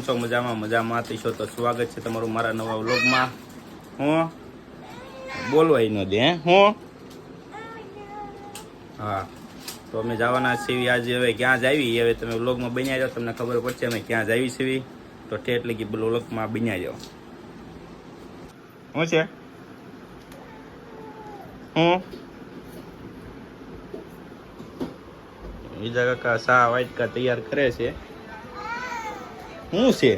છો? મજામાં છો તો સ્વાગત છે તમારું મારા નવા વ્લોગમાં. હું બોલવાય ન દે હું હા, તો અમે જવાના છીએ આજે. હવે ક્યાં જાવી હવે તમે વ્લોગમાં બન્યા જાઓ, તમને ખબર પડશે અમે ક્યાં જાવી છીએ. તો ઠેઠ લગી વ્લોગમાં બન્યા જાઓ. શું છે હું બીજા કાકા સા વાટકા તૈયાર કરે છે. શું છે?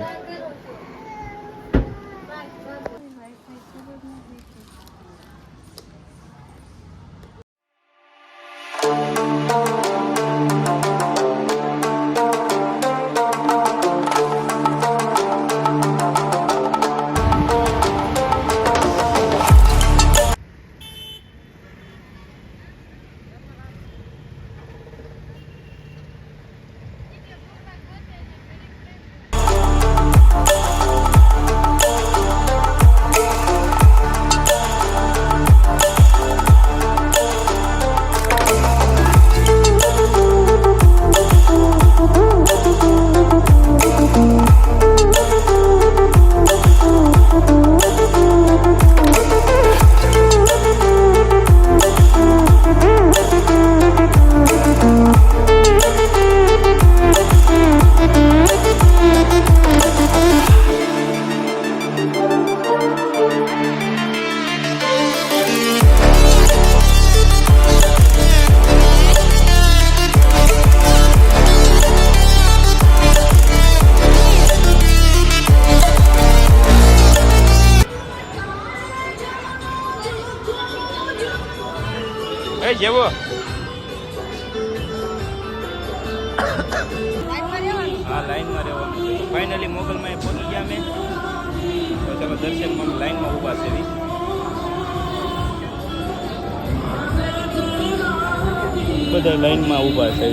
જેવો હા, લાઈનમાં રહેવાનું. ફાઇનલી મોગલમાં પહોંચી ગયા અમે. તો ચાલો દર્શનમાં લાઈનમાં ઊભા છે. બધા લાઈનમાં ઊભા છે.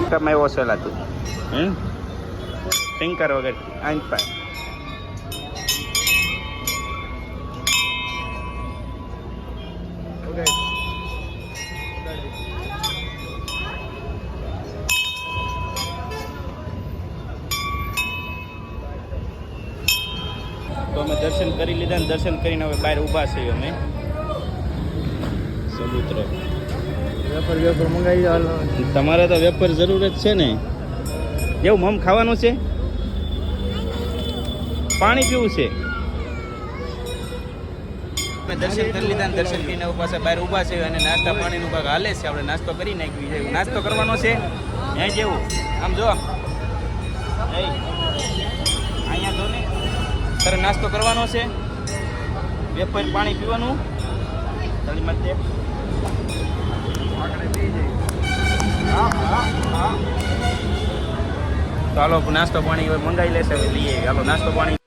તમે એવો સલાહ તું ટિંકર વગર આંખ પાય. તો અમે દર્શન કરી લીધા ને દર્શન કરીને હવે બહાર ઊભા છીએ અમે. સબૂત વેફર મંગાવી. તમારે તો વેફર જરૂર જ છે ને. એવું મમ ખાવાનું છે, પાણી પીવું છે. અમે દર્શન કરી લીધા ને દર્શન કરીને પાસે બહાર ઊભા છે અને નાસ્તા પાણીનું કાંક હાલે છે. આપણે નાસ્તો કરી નાખવી છે. નાસ્તો કરવાનો છે અહીં જેવું આમ જો અહીંયા જો ને તારે નાસ્તો કરવાનો છે. વેફર પાણી પીવાનું. તારી માટે તો હાલો નાસ્તો પાણી હવે મંગાવી લેશે. હવે લઈએ હાલો નાસ્તો પાણી.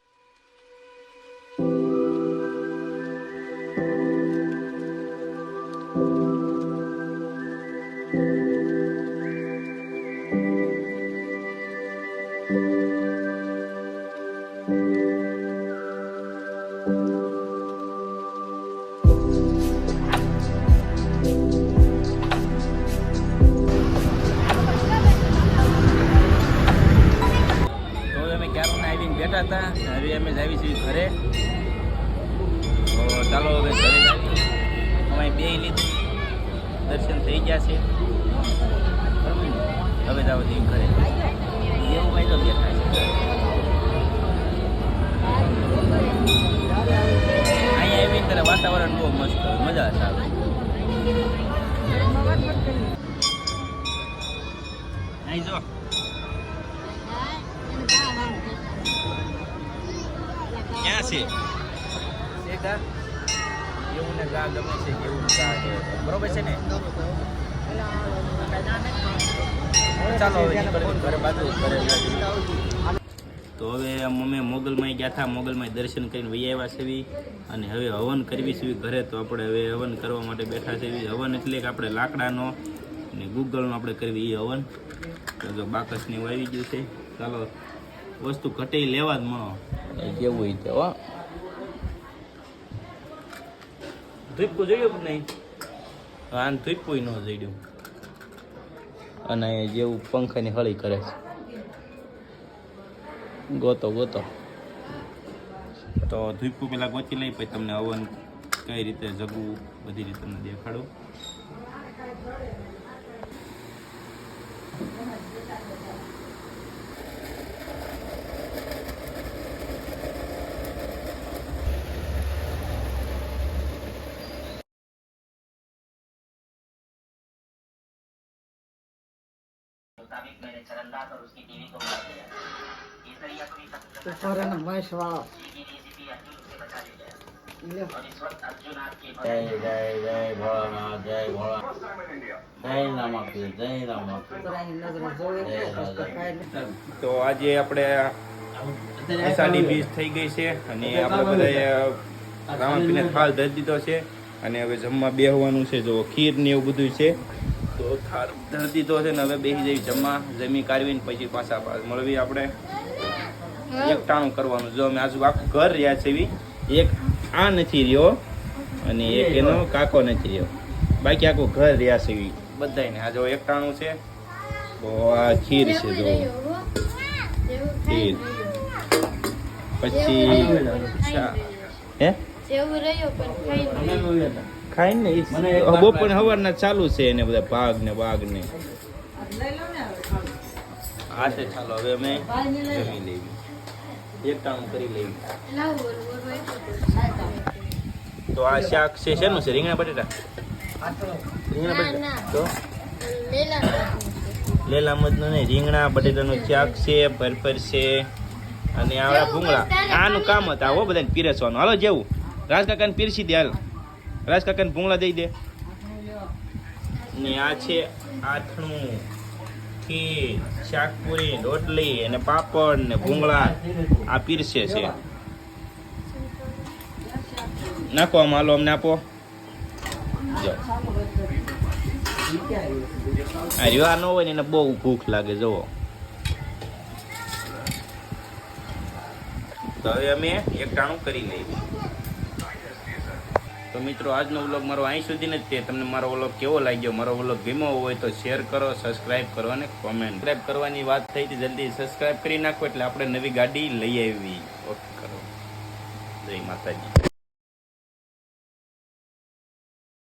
બેઠા હતા. હવે અમે જાવી છીએ ઘરે. તો ચાલો હવે ઘરે જાવી. અમે બે લીધું, દર્શન થઈ ગયા છે. હવે જાવ છીએ ઘરે. એવું ભાઈ તો બેઠા છે. અહીંયા એવી ત્યારે વાતાવરણ બહુ મસ્ત, મજા આવે. અહીં જો ક્યાં છે એવું ને ગા ગમે છે કેવું ગા છે. બરોબર છે ને. ચાલો ઘરે બાજુ ઘરે. તો હવે અમે મોગલમાં ગયા હતા. મોગલમાં દર્શન કરીને વહી આવ્યા છે અને હવે હવન કરવી છે ઘરે. તો આપણે હવે હવન કરવા માટે બેઠા છે. હવન એટલે કે આપણે લાકડાનો અને ગૂગલનો આપણે કરવી એ હવન. તો જો બાકસને એવું આવી ગયું છે. ચાલો વસ્તુ ઘટે લેવા જ મળો જેવું હોય તો. ધૂપકું જોયું કે નહીં? આને ધૂપકું ન જોયું. અને જેવું પંખાની હળી કરે છે. ગોતો તો ધૂપકું પેલા ગોતી લઈ, પછી તમને અવન કઈ રીતે જગવું બધી રીતે તમને દેખાડું. તો આજે આપણે અષાઢી બીજ થઈ ગઈ છે અને આપણે બધાએ રામાપીરને થાળ ધરી દીધો છે અને હવે જમવા બેસવાનું છે. જો ખીર ને એવું બધું છે તો થાળ ધરી દીધો છે ને હવે બેસી જઈ જમી કાઢવીને પછી પાછા મળવી. આપણે એકટાણું કરવાનું. જો અમે આજુ આખું ઘર રહ્યા છે એવી, એક આ નથી રહ્યો અને એક એનો કાકો નથી રહ્યો, બાકી આખું ઘર રહ્યા છે એવી બધાને. આ જો એકટાણું છે તો આ ખીર છે. જો ખીર પછી હે ખાઈ ને બપોર સવારના ચાલુ છે એને બધા ભાગ ને હા છે. ચાલો હવે અમે જમી લેવી, એકટાણું કરી લેવી. તો આ શાક છે શેનું છે? રીંગણા બટેટા તો લેલા મધનું નહીં, રીંગણા બટેટાનું શાક છે, ભરભર છે અને આવડા ભૂંગળા. આનું કામ હતા હો બધાને પીરસવાનું. હાલો જેવું રાજકાકાને પીરસી દે. હાલ રાજકાકાને ભૂંગળા દઈ દે. ને આ છે આથણું, ખીર, શાકપુરી, રોટલી અને પાપડ ને ભૂંગળા આ પીરસે છે. નાખો આમ, હાલો અમને આપો. જો આ રીવા ન હોય ને એને બહુ ભૂખ લાગે. જુઓ તો હવે અમે એકટાણું કરી લઈએ. તો મિત્રો આજનો વ્લોગ મારો અહીં સુધી જ છે. તમને મારો વ્લોગ કેવો લાગ્યો? મારો વ્લોગ ગમ્યો હોય તો શેર કરો, સબસ્ક્રાઈબ કરો અને કોમેન્ટ. સબસ્ક્રાઈબ કરવાની વાત થઈ હતી, જલ્દી સબસ્ક્રાઈબ કરી નાખો એટલે આપણે નવી ગાડી લઈ આવી. ઓકે કરો. જય માતાજી.